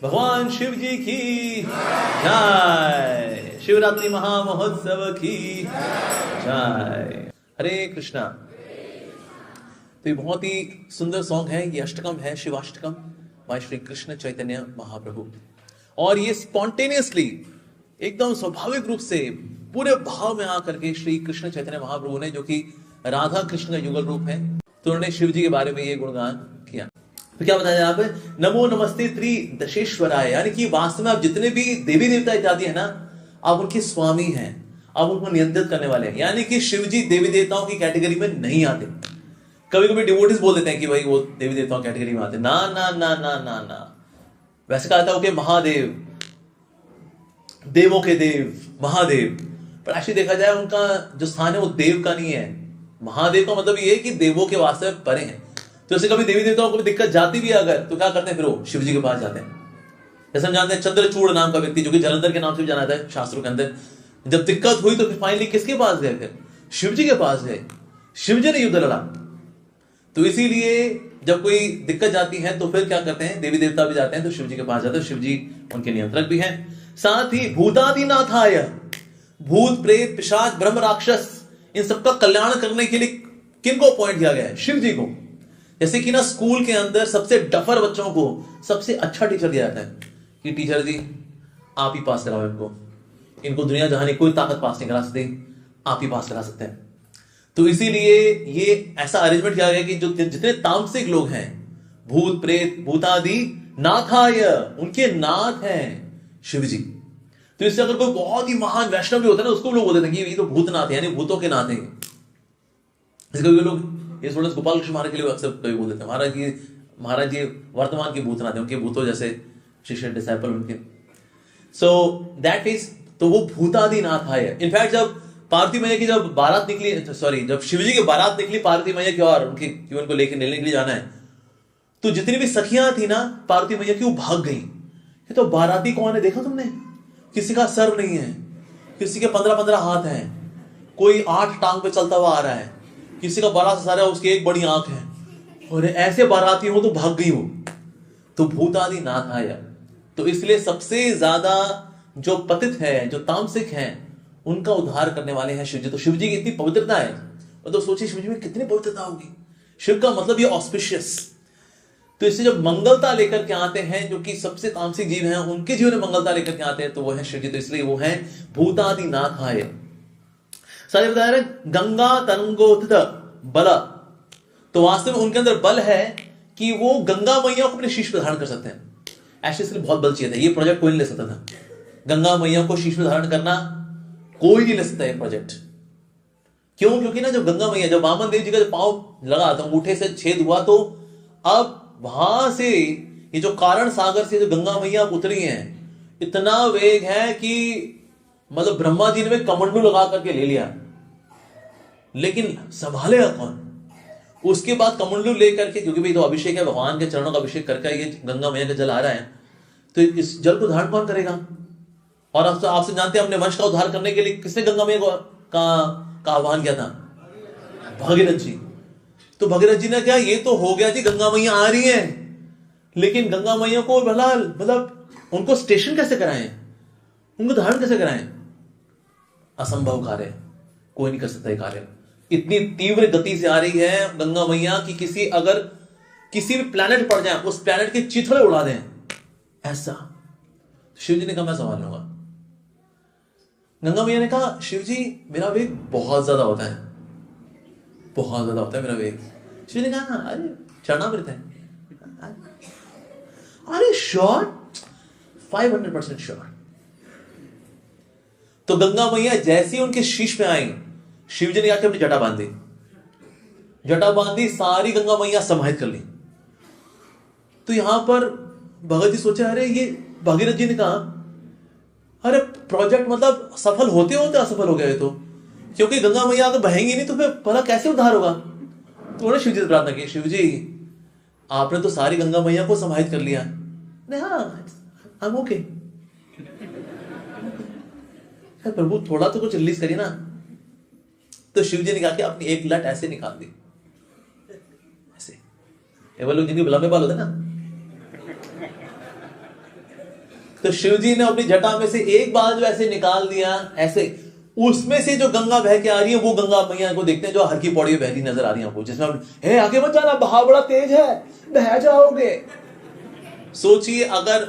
भगवान शिव जी की जय। शिवरात्रि महामहोत्सव की जय। हरे कृष्णा। तो ये बहुत ही सुंदर सॉन्ग है, ये अष्टकम है, शिवाष्टकम बाय श्री कृष्ण चैतन्य महाप्रभु। और ये स्पॉन्टेनियसली एकदम स्वाभाविक रूप से पूरे भाव में आकर के श्री कृष्ण चैतन्य महाप्रभु ने, जो कि राधा कृष्ण का युगल रूप है, तो उन्होंने शिव जी के बारे में ये गुणगान किया। तो क्या बताया यहाँ पे, नमो नमस्ते त्रिदशेश्वराय, यानी कि वास्तव में आप जितने भी देवी देवता इत्यादि है ना, आप उनके स्वामी हैं, आप उनको नियंत्रित करने वाले हैं। यानी कि शिव जी देवी देवताओं की कैटेगरी में नहीं आते। कभी कभी डिवोटीज बोल देते हैं कि भाई वो देवी देवताओं की कैटेगरी में आते, ना ना ना ना ना ना। वैसे कहा था कि महादेव, देवों के देव, महादेव, पर एक्चुअली देखा जाए उनका जो स्थान है वो देव का नहीं है। महादेव का मतलब ये है कि देवों के वास्ते परे हैं। तो जैसे कभी देवी देवताओं को भी दिक्कत जाती भी है अगर, तो क्या करते हैं, फिर वो शिव जी के पास जाते हैं। जैसे हम जानते हैं चंद्रचूड़ नाम का व्यक्ति, जो कि जलंधर के नाम से भी जाना था शास्त्रों के अंदर, जब दिक्कत हुई तो फिर फाइनली किसके पास गए, फिर शिव जी के पास गए। शिव जी ने युद्ध लड़ा। तो इसीलिए जब कोई दिक्कत जाती है तो फिर क्या करते हैं, देवी देवता भी जाते हैं तो शिव जी के पास जाते हैं। शिव जी उनके नियंत्रक भी हैं। साथ ही भूतादिनाथाय, भूत प्रेत पिशाच ब्रह्म राक्षस, इन सबका कल्याण करने के लिए किनको अपॉइंट किया गया है, शिव जी को। जैसे कि ना स्कूल के अंदर सबसे डफर बच्चों को सबसे अच्छा टीचर दिया जाता है कि टीचर जी आप ही पास कराओ इनको दुनिया जहां कोई ताकत पास नहीं करा सकती, आप ही पास करा सकते हैं। तो इसीलिए ये ऐसा अरेंजमेंट किया गया कि जो जितने तामसिक लोग हैं, भूत प्रेत भूतादि नाथाय, उनके नाथ हैं शिव जी। तो इससे अगर कोई बहुत ही महान वैष्णव भी होता है ना, उसको लोग बोलते हैं कि ये तो भूतनाथ है, यानी भूतों के नाथ हैं। कभी लोग ये स्टूडेंट्स गोपाल कृष्ण महाराज के लिए अक्सर कभी बोल देते हैं, महाराज जी वर्तमान के भूतनाथ है, उनके भूतों जैसे शिष्य डिसाइपल उनके। सो दैट इज, तो वो भूतादिनाथ है। इनफैक्ट जब पार्वती मैया की जब बारात निकली, जब शिवजी की बारात निकली पार्वती मैया की और उनकी जीवन को लेकर मिलने के लिए जाना है, तो जितनी भी सखियां थी ना पार्वती मैया की, वो भाग गई। ये तो बाराती कौन है देखा तुमने, किसी का सर नहीं है, किसी के 15-15 हाथ हैं, कोई 8 टांग पे चलता हुआ आ रहा है, किसी का बड़ा सा सर है, उसकी एक बड़ी आंख है, और ऐसे बाराती हो तो भाग गई वो। तो भूतादि नाथ आया। तो इसलिए सबसे ज्यादा जो पतित है, जो तामसिक हैं, उनका उद्धार करने वाले हैं शिव जी। तो शिव जी की इतनी पवित्रता है, और तो सोचिए शिव जी में कितनी पवित्रता होगी। शिव का मतलब ये ऑस्पिशियस। तो इससे जब मंगलता लेकर के आते हैं, जो कि सबसे तामसिक जीव हैं, उनके जीवन में मंगलता लेकर के आते हैं, तो वो है शिव जी। तो इसलिए वो है भूतादि नाथाय। सारे बता रहे गंगा तरंगोत्थित बल। तो वास्तव में उनके अंदर बल है कि वो गंगा मैया को अपने शीश पर धारण कर सकते हैं। ऐसे इसलिए बहुत बल चाहिए था, ये प्रोजेक्ट कोई नहीं ले सकता था। गंगा मैया को शीश पर धारण करना कोई नहीं ले सकता है प्रोजेक्ट। क्यों? क्योंकि ना जब गंगा मैया, जब वामन देव जी का पांव लगा तो अंगूठे से छेद हुआ, तो अब वहां से ये जो कारण सागर से जो गंगा मैया उतरी हैं, इतना वेग है कि मतलब ब्रह्मा जी ने कमंडलू लगा करके ले लिया, लेकिन संभालेगा कौन? उसके बाद कमंडलू लेकर के, क्योंकि भाई तो अभिषेक है, भगवान के चरणों का अभिषेक करके ये गंगा मैया का जल आ रहा है, तो इस जल को धारण कौन करेगा? और आपसे जानते हैं, अपने वंश का उद्धार करने के लिए किसने गंगा मैया का आह्वान किया था? भगीरथ जी। तो भगीरथ जी ने क्या, ये तो हो गया जी, गंगा मैया आ रही है, लेकिन गंगा मैया को भला मतलब उनको स्टेशन कैसे कराएं, उनको धारण कैसे कराएं? असंभव कार्य, कोई नहीं कर सकता ये कार्य। इतनी तीव्र गति से आ रही है गंगा मैया कि अगर किसी भी प्लैनेट पड़ जाए, उस प्लैनेट के चिथड़े उड़ा दें, ऐसा। शिव जी ने कहा मैं संभाल लूंगा। गंगा मैया ने कहा शिव जी मेरा वेग बहुत ज्यादा होता है, बहुत ज्यादा होता है मेरा वेग। शिव जी ने कहा अरे चरणामृत है, अरे श्योर, 500% श्योर। तो गंगा मैया जैसे ही उनके शीश में आई, शिव जी ने आके अपनी जटा बांधी, जटा बांधी, सारी गंगा मैया समाहित कर ली। तो यहां पर भगत जी सोचे, अरे ये भगीरथ जी ने कहा अरे प्रोजेक्ट मतलब सफल होते होते असफल हो गए, तो क्योंकि गंगा मैया अगर बहेंगी नहीं तो फिर भला कैसे उद्धार होगा? तो उन्होंने शिव जी से प्रार्थना की, शिव जी आपने तो सारी गंगा मैया को समाहित कर लिया। नहीं, हाँ हम ओके। प्रभु थोड़ा तो कुछ रिलीज करिए ना। तो शिव जी ने कहा कि अपनी एक लट ऐसे निकाल दी, ऐसे। ये वो लोग जिनके लंबे बाल होते ना, तो शिव जी ने अपनी जटा में से एक बाल जो ऐसे निकाल दिया, ऐसे उसमें से जो गंगा बह के आ रही है वो गंगा मैया को देखते हैं जो हर की पौड़ी बहती नजर आ रही है आपको, जिसमें हे आगे मत जाना, बहाव बड़ा तेज है, बह जाओगे। सोचिए अगर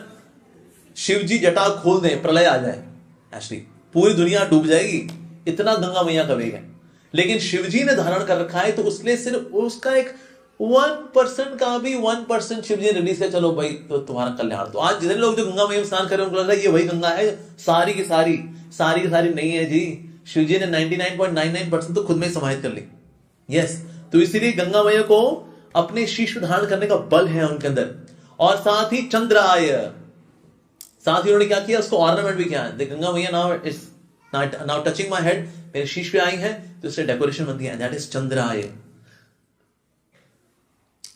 शिव जी जटा खोल दें, प्रलय आ जाए, एक्चुअली पूरी दुनिया डूब जाएगी, इतना गंगा मैया का वेग है। लेकिन शिव जी ने धारण कर रखा है, तो उसने सिर्फ उसका एक 1% का भी 1% शिव जी ने रिलीज किया, चलो भाई तो तुम्हारा कल्याण। तो आज जितने लोग जो गंगा मैया में स्नान कर रहे हैं उनको लग रहा है ये वही गंगा है, सारी की सारी नहीं है जी। शिव जी ने 99.99% तो खुद में समाहित कर ली। यस, तो इसीलिए गंगा मैया को अपने शीश धारण करने का बल है उनके अंदर। और साथ ही चंद्राय, साथ ही उन्होंने क्या किया, उसको ऑर्नामेंट भी किया है। गंगा मैया नाउ टचिंग माय हेड, मेरे शीश पे आई है, तो इससे डेकोरेशन बनती है, दैट इज चंद्राय।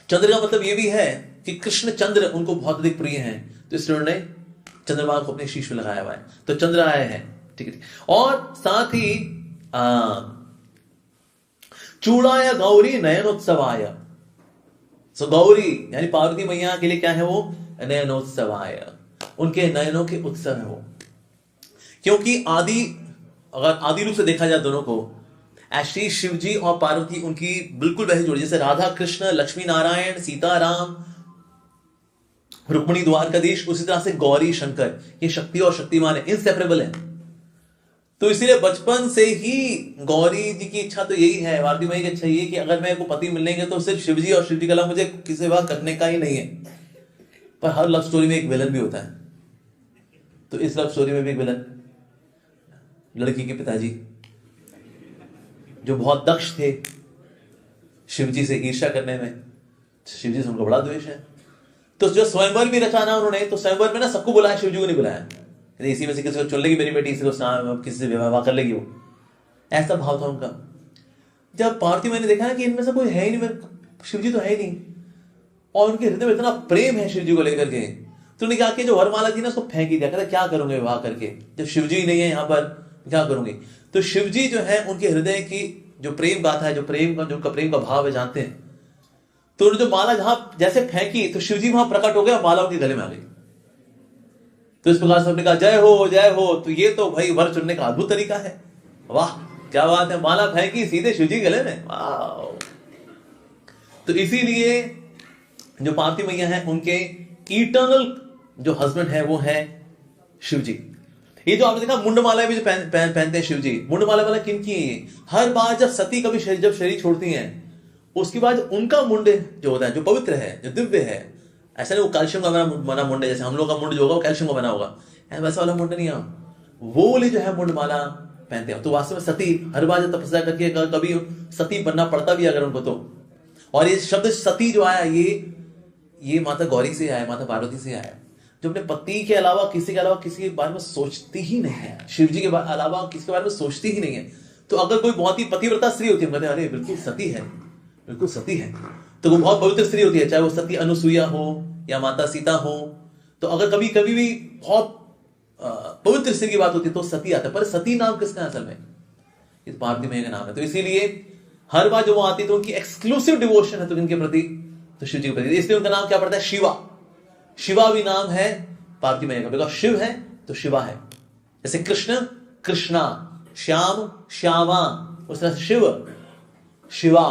चंद्र का मतलब ये भी है कि कृष्ण चंद्र उनको बहुत अधिक प्रिय हैं, तो इसलिए उन्होंने चंद्रमा को अपने शीश पे लगाया हुआ है, तो चंद्राय है। ठीक है, और साथ ही चूड़ाय गौरी नयनोत्सवाय। सो गौरी यानी पार्वती मैया के लिए क्या है वो, नयनोत्सवाय, उनके नयनों के उत्सव है वो। क्योंकि अगर आदि रूप से देखा जाए दोनों को, ऐसी शिव जी और पार्वती उनकी बिल्कुल वैसी जोड़ी, जैसे राधा कृष्ण, लक्ष्मी नारायण, सीता राम, रुक्मिणी द्वारकाधीश, उसी तरह से गौरी शंकर, ये शक्ति और शक्तिमान है, इनसेपरेबल है। तो इसीलिए बचपन से ही गौरी जी की इच्छा तो यही है, पार्वती मैया की इच्छा यही है कि अगर मेरे को पति मिलेंगे तो सिर्फ शिव जी और शिव जी के अलावा मुझे किसी बात करने का ही नहीं है। पर हर लव स्टोरी में एक विलन भी होता है, तो इस लव स्टोरी में भी एक विलन, लड़की के पिताजी जो बहुत दक्ष थे शिव जी से ईर्ष्या करने में, शिव जी से उनको बड़ा द्वेष है। तो जो स्वयंवर भी रचाना उन्होंने, तो स्वयंवर में ना सबको बुलाया, शिव जी को नहीं बुलाया, इसी में से किसी को चुन लेगी मेरी बेटी, किसी से विवाह कर लेगी वो, ऐसा भाव था उनका। जब पार्वती मैंने देखा ना कि इनमें से कोई है ही नहीं, शिव जी तो है ही नहीं, और उनके हृदय में इतना प्रेम है शिव जी को लेकर के, तो उन्होंने क्या किया, जो वरमाला थी ना उसको फेंक ही दिया, कहता क्या करूंगे विवाह करके, जब शिव जी नहीं है यहाँ पर क्या करूंगी। तो शिव जी जो है उनके हृदय की जो प्रेम गाथा है, जो प्रेम का भाव है जानते हैं, तो उन्होंने जो माला जहां जैसे फेंकी तो शिव जी वहां प्रकट हो गया, माला उनके गले में आ गई। तो इस प्रकार से हमने कहा जय हो जय हो। तो ये तो भाई वर चुनने का अद्भुत तरीका है, वाह क्या बात है, माला फेंकी सीधे शिव जी गले में, वाह। तो इसीलिए जो पार्वती मैया है उनके इटर्नल जो हस्बैंड है वो है शिव जी। ये जो आपने देखा मुंडमाला भी जो पहनते हैं शिव जी, मुंडमाला वाला किन की है ये, हर बार जब सती कभी जब शरीर छोड़ती हैं उसके बाद उनका मुंड जो होता है, जो पवित्र है, जो दिव्य है, ऐसा नहीं वो कैल्शियम का बना मुंड है, जैसे हम लोग का मुंड जो होगा वो कैल्शियम का बना होगा, वैसा वाला मुंड नहीं है, वो वाली जो है मुंडमाला पहनते हैं। तो वास्तव में सती हर बार जब तपस्या करके कभी सती बनना पड़ता भी अगर उनको तो, और ये शब्द सती जो आया ये माता गौरी से आया, माता पार्वती से आया, जो अपने पति के अलावा किसी के बारे में सोचती ही नहीं है, शिव जी के अलावा किसी के बारे में सोचती ही नहीं है। तो अगर कोई बहुत ही पतिव्रता स्त्री होती है, कहते अरे बिल्कुल सती है, बिल्कुल सती है, तो वो बहुत पवित्र स्त्री होती है, चाहे वो सती अनुसुईया हो या माता सीता हो। तो अगर कभी कभी भी बहुत पवित्र स्त्री की बात होती है तो सती आता है, पर सती नाम किसका असल में, इस पार्वती मैया का नाम है। तो इसीलिए हर बार जो वो आती है तो उनकी एक्सक्लूसिव डिवोशन है तो इनके प्रति, तो शिव जी के प्रति, इसलिए उनका नाम क्या पड़ता है, शिवा। शिवा भी नाम है पार्वती मैया का, बिकॉज शिव है तो शिवा है। जैसे कृष्ण कृष्णा, श्याम श्यामा, उस तरह से शिव शिवा।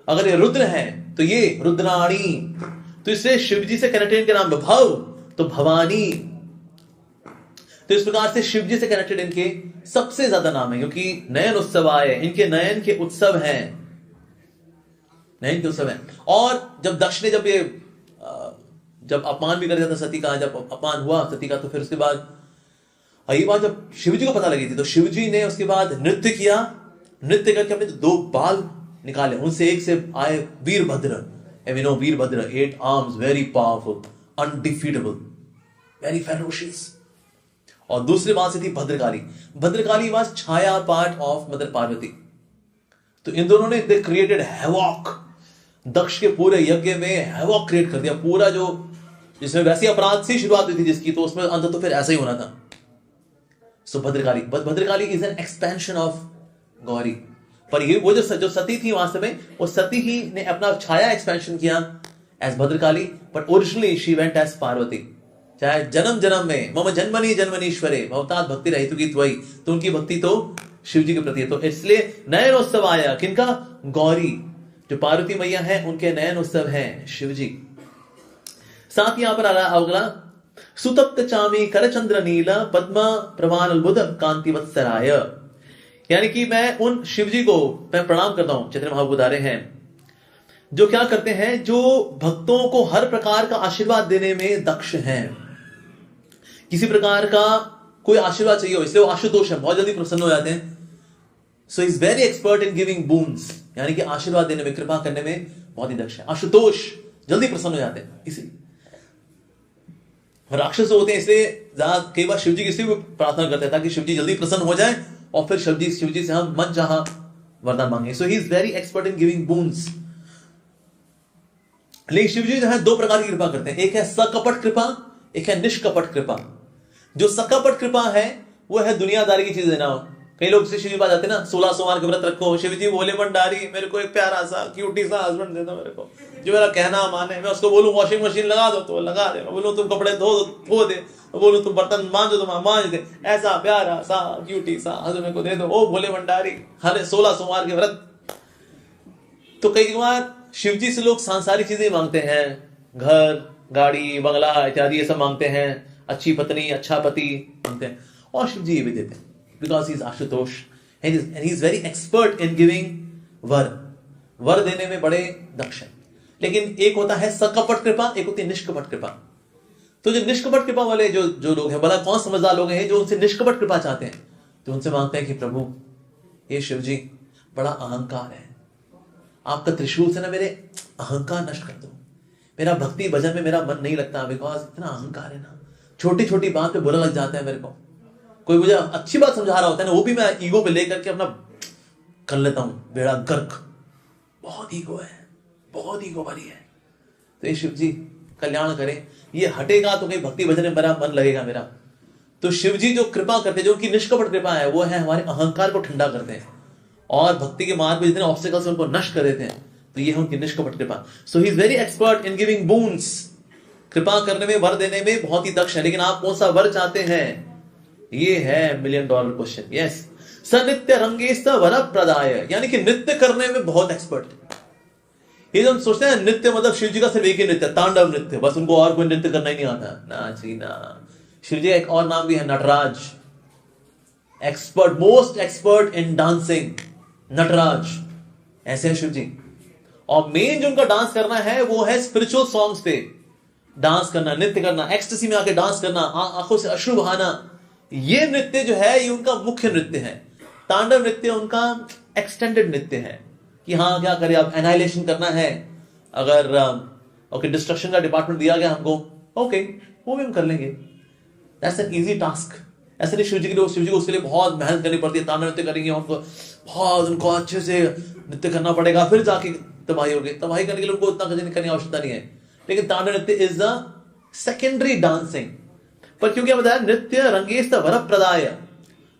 अगर ये रुद्र है तो ये रुद्राणी, तो इससे शिव जी से कनेक्टेड के नाम भव तो भवानी। तो इस प्रकार से शिव जी से कनेक्टेड इनके सबसे ज्यादा नाम है, क्योंकि नयन उत्सव आए, इनके नयन के उत्सव हैं, नयन के उत्सव हैं। और जब दक्ष ने जब अपमान भी कर दिया था सती का, जब अपमान हुआ सती का, तो फिर उसके बाद ये बात जब शिव जी को पता लगी थी तो शिव जी ने उसके बाद नृत्य किया, नृत्य करके अपने 2 बाल निकाले, उनसे एक से आए Virbhadra, Virbhadra 8 arms, very powerful, undefeatable, very ferocious. और दूसरे बात से थी Bhadrakali, Bhadrakali was Chhaya part of mother Parvati. तो इन दोनों ने दे क्रिएटेड हैवॉक, दक्ष के पूरे यज्ञ में हैवॉक क्रिएट कर दिया, पूरा जो जिसमें वैसी अपराध से शुरुआत हुई थी जिसकी, तो उसमें अंत तो फिर ऐसा ही होना था। So Bhadrakali is an expansion of Gauri. पर ये वो जो सती थी वास्तव में, वो सती ही ने अपना छाया एक्सपेंशन किया as Bhadrakali, but originally she went as Parvati. चाहे जन्म जन्म में मम जन्मनि जन्मनीश्वरे भवतात भक्ति रहितु की त्वयि, तो उनकी भक्ति तो शिव जी के प्रति है। तो इसलिए नयन उत्सव आया किनका? गौरी, जो पार्वती मैया है उनके नयन उत्सव है शिव जी। साथ ही यहां पर आ रहा अगला, सुतप्त चामी करचंद्र नीला पद्मा प्रमाण बुध कांति वत्सराय, यानी कि मैं उन शिव जी को मैं प्रणाम करता हूं, चैतन्य महाप्रभु बता रहे हैं, जो क्या करते हैं, जो भक्तों को हर प्रकार का आशीर्वाद देने में दक्ष हैं। किसी प्रकार का कोई आशीर्वाद चाहिए हो, इसलिए वो आशुतोष है, बहुत जल्दी प्रसन्न हो जाते हैं। So is very expert in giving Boons, यानी कि आशीर्वाद देने में, कृपा करने में बहुत ही दक्ष है। आशुतोष जल्दी प्रसन्न हो जाते हैं। इसी राक्षस होते हैं, इसलिए कई बार शिव जी की प्रार्थना करते हैं ताकि शिव जी जल्दी प्रसन्न हो जाए और फिर शिव जी से हम मन चाहा वरदान मांगे। So he is very expert in giving boons. लेकिन शिव जी जो है दो प्रकार की कृपा करते हैं, एक है सकपट कृपा, एक है निष्कपट कृपा। जो सकपट कृपा है वो है दुनियादारी की चीज देना। कई लोग से शिव जी पास जाते हैं ना, 16 सोमवार के व्रत रखो, शिव जी बोले भंडारी मेरे को एक प्यारा सा क्यूटी सा हस्बैंड दे दो मेरे को, जो मेरा कहना माने। मैं उसको बोलूं वॉशिंग मशीन लगा दो तो लगा दे, मैं बोलूं तुम कपड़े धो दे, मैं बोलूं तुम बर्तन मांजो तो मांज दे, ऐसा प्यारा सा क्यूटी सा हस्बैंड मेरे को दे दो, ओ भोले भंडारी, हर 16 सोमवार के व्रत। तो कई बार शिव जी से लोग सांसारिक चीजें मांगते हैं, घर गाड़ी बंगला इत्यादि ये सब मांगते हैं, अच्छी पत्नी अच्छा पति मांगते हैं, और शिव जी ये भी देते हैं because he is Ashutosh and he is very expert in giving वर देने में बड़े दक्ष हैं। लेकिन एक होता है सकपट कृपा, एक होती है निष्कपट कृपा। तो जो निष्कपट कृपा वाले जो लोग हैं, भला कौन समझदार लोग हैं जो उनसे निष्कपट कृपा चाहते हैं, तो उनसे मांगते हैं कि प्रभु ये शिव जी बड़ा अहंकार है, आपका त्रिशूल से ना मेरे अहंकार नष्ट कर दो, मेरा भक्ति भजन में मेरा मन नहीं लगता बिकॉज इतना अहंकार है ना, छोटी छोटी बात पे बुरा लग जाता है मेरे को, कोई मुझे अच्छी बात समझा रहा होता है ना वो भी मैं ईगो पे लेकर के अपना कर लेता हूं बेड़ा गर्क, बहुत ईगो है, बहुत ईगो भरी है। तो ये शिव जी कल्याण करें, ये हटेगा तो कहीं भक्ति भजन में मेरा मन लगेगा मेरा। तो शिव जी जो कृपा करते हैं, जो उनकी निष्कपट कृपा है, वो है हमारे अहंकार को ठंडा करते हैं और भक्ति के मार्ग में जितने ऑब्स्टिकल्स उनको नष्ट कर देते हैं, तो ये है उनकी निष्कपट कृपा। So he is very expert in giving boons, कृपा करने में, वर देने में बहुत ही दक्ष है। लेकिन आप कौन सा वर चाहते हैं, ये है $1 मिलियन क्वेश्चन। यस, स नित्य रंगेश वर प्रदाय, यानी कि नृत्य करने में बहुत एक्सपर्ट है। ये जो हम सोचते हैं नृत्य मतलब शिव जी का सिर्फ एक ही नृत्य, तांडव नृत्य, बस उनको और कोई नृत्य करना ही नहीं आता, ना जी ना। शिव जी का एक और नाम भी है Nataraj, expert, most expert in dancing, Nataraj, ऐसे है शिव जी। और मेन जो उनका डांस करना है वो है स्पिरिचुअल सॉन्ग्स पे डांस करना, नृत्य करना, एक्सटेसी में आके डांस करना, आंखों से अश्रु बहाना, ये नृत्य जो है ये उनका मुख्य नृत्य है। तांडव नृत्य उनका एक्सटेंडेड नृत्य है कि हाँ क्या करें, अब एनाइलेशन करना है, अगर ओके डिस्ट्रक्शन का डिपार्टमेंट दिया गया हमको, ओके वो भी हम कर लेंगे, दैट्स एन इजी टास्क। ऐसे नहीं शिव जी को उसके लिए बहुत मेहनत करनी पड़ती है, तांडव नृत्य करेंगे उनको बहुत, उनको अच्छे से नृत्य करना पड़ेगा, फिर जाके तबाही होगी। तबाही करने के लिए उनको उतना करने की आवश्यकता नहीं है। लेकिन तांडव नृत्य इज अ सेकेंडरी डांसिंग, पर क्योंकि बताया नृत्य रंगेश वर प्रदाय,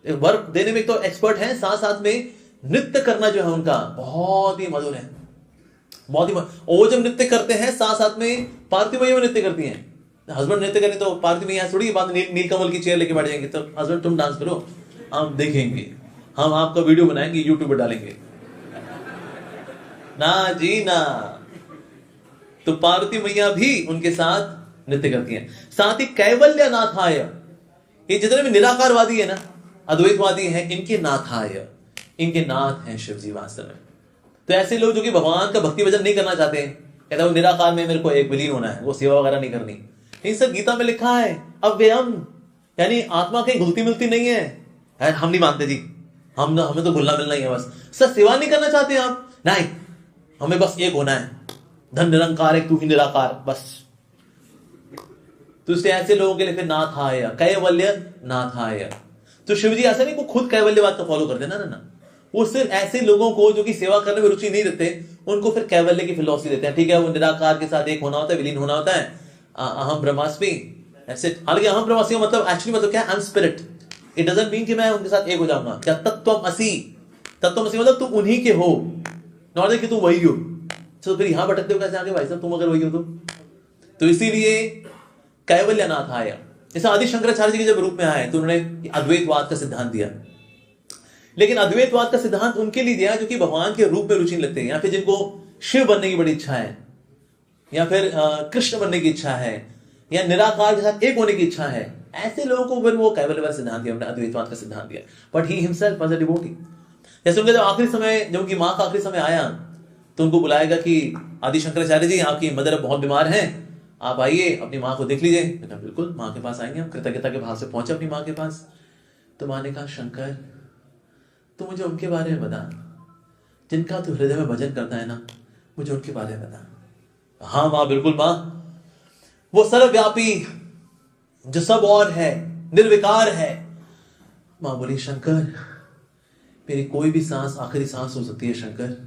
वर देने में तो एक्सपर्ट है, साथ साथ में नृत्य करना जो है उनका बहुत ही मधुर है, बहुत ही और वो जब नृत्य करते हैं साथ साथ में पार्वती मैया में नृत्य करती हैं। हस्बैंड नृत्य करें तो पार्वती मैया थोड़ी बात नीलकमल की चेयर लेके बैठ जाएंगे, तो हस्बैंड तुम डांस करो, हम देखेंगे, हम आपका वीडियो बनाएंगे यूट्यूब पर डालेंगे, ना जी ना। तो पार्वती मैया भी उनके साथ नृत्य करती हैं। साथ ही कैवल्य नाथाय, ये जितने भी निराकारवादी है ना, अद्वैतवादी हैं, इनके नाथाय, इनके नाथ हैं शिव जी वास्तव में। तो ऐसे लोग जो कि भगवान का भक्ति भजन नहीं करना चाहते हैं, कहते हैं निराकार में मेरे को एक विलीन होना है, वो सेवा वगैरह नहीं करनी, इन सब गीता में लिखा है अव्ययम, यानी आत्मा कहीं घुलती मिलती नहीं है। हम नहीं मानते जी, हमें तो घुलना मिलना ही है बस। सर सेवा नहीं करना चाहते आप, नहीं हमें बस एक होना है, धन निरंकार है, तू ही निराकार, बस। तो इसलिए ऐसे लोगों के लिए फिर नाथाय, कैवल्य नाथाय। तो शिव जी ऐसा नहीं वो खुद कैवल्यवाद का फॉलो करते ना, वो सिर्फ ऐसे लोगों को जो कि सेवा करने में रुचि नहीं रखते, उनको फिर कैवल्य की फिलॉसफी देते हैं। ठीक है, वो निराकार के साथ एक होना होता है, विलीन होना होता है, अहम ब्रह्मास्मि, ऐसे। हालांकि अहम ब्रह्मास्मि का मतलब एक्चुअली मतलब क्या है, I am spirit. It doesn't mean कि मैं उनके साथ एक हो जाऊंगा। क्या तत्त्वमसि, तत्त्वमसि मतलब तुम उन्हीं के हो, नॉट कि तुम वही हो। तो फिर यहां भटकते हो कैसे आगे भाई साहब, तुम अगर वही हो तो इसीलिए कैवल्यनाथ आया। जैसे आदि शंकराचार्य जी के जब रूप में आए तो उन्होंने अद्वैतवाद का सिद्धांत दिया, लेकिन अद्वैतवाद का सिद्धांत उनके लिए दिया जो कि भगवान के रूप में रुचि लगते हैं, या फिर जिनको शिव बनने की बड़ी इच्छा है, या फिर कृष्ण बनने की इच्छा है, या निराकार के साथ एक होने की इच्छा है। ऐसे लोगों को फिर वो कैवल्यवाद सिद्धांत दिया, अद्वैतवाद का सिद्धांत दिया। But he himself was a devotee. जैसे उनका जब आखिरी समय, जब उनकी माँ का आखिरी समय आया तो उनको बुलाएगा कि आदि शंकराचार्य जी आपकी मदर बहुत बीमार हैं, आप आइए अपनी माँ को देख लीजिए। मैंने कहा बिल्कुल माँ के पास आएंगे हम। कृतज्ञता के भाव से पहुंचे अपनी माँ के पास। तो माँ ने कहा शंकर तू मुझे उनके बारे में बता जिनका तू हृदय में भजन करता है ना, मुझे उनके बारे में बता। हाँ माँ बिल्कुल माँ, वो सर्वव्यापी जो सब और है, निर्विकार है। माँ बोली शंकर मेरी कोई भी सांस आखिरी सांस हो सकती है शंकर,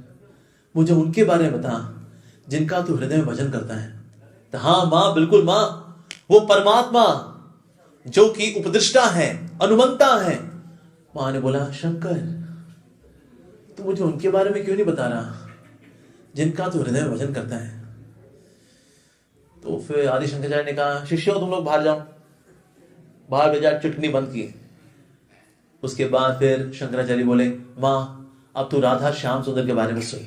मुझे उनके बारे में बता जिनका तू हृदय में भजन करता है। तो हाँ माँ बिल्कुल माँ, वो परमात्मा जो कि उपदृष्टा है, अनुमंता है। माँ ने बोला शंकर तू मुझे उनके बारे में क्यों नहीं बता रहा जिनका तू हृदय में भजन करता है। तो फिर आदि शंकराचार्य ने कहा शिष्यों तुम लोग बाहर जाओ। बाहर भेजा, चुटनी बंद की। उसके बाद फिर शंकराचार्य बोले माँ अब तू राधा श्याम सुंदर के बारे में सुन।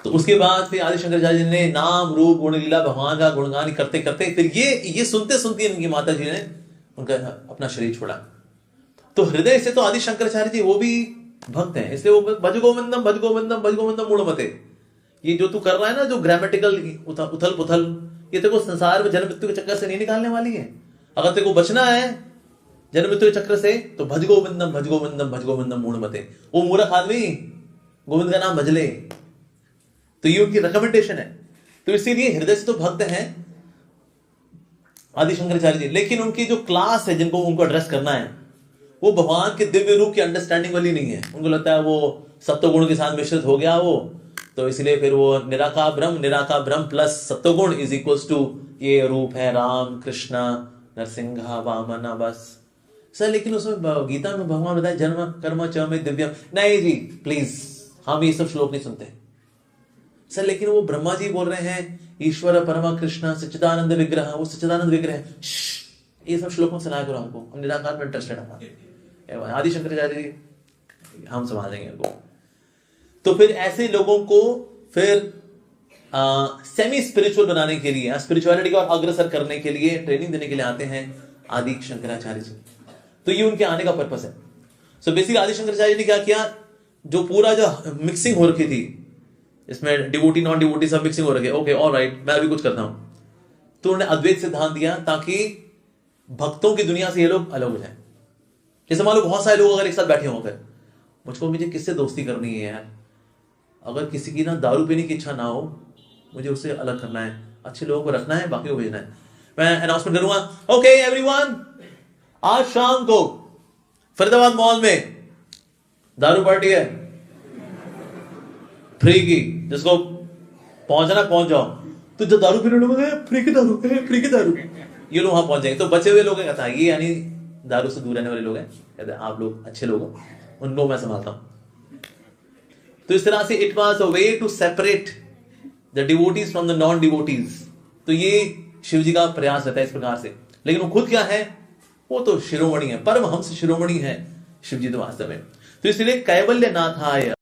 तो उसके बाद फिर आदि शंकराचार्य जी ने नाम रूप गुण लीला भगवान का गुणगान करते करते फिर ये सुनते सुनते इनकी माता जी ने उनका अपना शरीर छोड़ा। तो हृदय से तो आदि शंकराचार्य जी वो भी भक्त हैं, इसलिए वो भज गोविंदम भज गोविंदम भज गोविंदम मूढ़मते। ये जो तू कर रहा है ना, जो ग्रामेटिकल उथल पुथल, ये तेरे को संसार में जन्म मृत्यु के चक्कर से नहीं निकालने वाली है। अगर तेरे को बचना है जन्म मृत्यु के चक्र से तो भज गोविंदम भज गोविंदम भज गोविंदम मूढ़मते। वो मूर्ख आदमी गोविंद का नाम भज ले। तो ये उनकी रिकमेंडेशन है। तो इसीलिए हृदय से तो भक्त हैं आदि शंकराचार्य जी, लेकिन उनकी जो क्लास है जिनको उनको एड्रेस करना है वो भगवान के दिव्य रूप की अंडरस्टैंडिंग वाली नहीं है। उनको लगता है वो सत्वगुण के साथ मिश्रित हो गया वो, तो इसलिए फिर वो निराकार ब्रह्म प्लस सत्वगुण इज इक्वल्स टू ये रूप है राम कृष्ण नरसिंह वामन बस सर। लेकिन उसमें गीता में भगवान बताया जन्म कर्म च में दिव्यम। नहीं जी प्लीज, हम ये सब श्लोक नहीं सुनते सर। लेकिन वो ब्रह्मा जी बोल रहे हैं ईश्वर परमा कृष्ण सच्चिदानंद विग्रह, वो सच्चिदानंद विग्रह है। ये सब श्लोकों सुनाया करो हमको, हम निराकार में इंटरेस्टेड है। आदि शंकराचार्य जी हम समझ देंगे इनको। तो फिर ऐसे लोगों को फिर सेमी स्पिरिचुअल बनाने के लिए, स्पिरिचुअलिटी को अग्रसर करने के लिए, ट्रेनिंग देने के लिए आते हैं आदि शंकराचार्य जी। तो ये उनके आने का पर्पस है। सो बेसिकली आदि शंकराचार्य ने क्या किया, जो पूरा जो मिक्सिंग हो रखी थी इसमें डिवोटी नॉन डिवोटी सब मिक्सिंग हो रखे, ओके ऑलराइट मैं अभी कुछ करता हूं। तो उन्होंने अद्वैत सिद्धांत दिया ताकि भक्तों की दुनिया से ये लोग अलग हो जाए। जैसे मान लो बहुत सारे लोग अगर एक साथ बैठे होकर, मुझे किससे दोस्ती करनी है यार, अगर किसी की ना दारू पीने की इच्छा ना हो, मुझे उससे अलग करना है, अच्छे लोगों को रखना है, बाकी को भेजना है। मैं अनाउंसमेंट करूंगा, ओके एवरीवन आज शाम को फरीदाबाद मॉल में दारू पार्टी है फ्री की, जिसको पहुंचना पहुंच जाओ। तो जो दारू पीने लोग फ्री की दारू, फ्री की दारू, ये लोग वहां पहुंच जाएंगे। तो बचे हुए लोग कहता है ये यानी दारू से दूर रहने वाले लोग हैं, कहते हैं आप लोग अच्छे लोग हो, उन लोग मैं संभालता हूं। तो इस तरह से it was a way to separate the devotees from the non devotees. तो ये शिव जी का प्रयास रहता है इस प्रकार से। लेकिन वो खुद क्या है, वो तो शिरोमणि है, परमहंस शिरोमणि है शिव जी तो वास्तव में। तो इसलिए कैवल्यनाथाय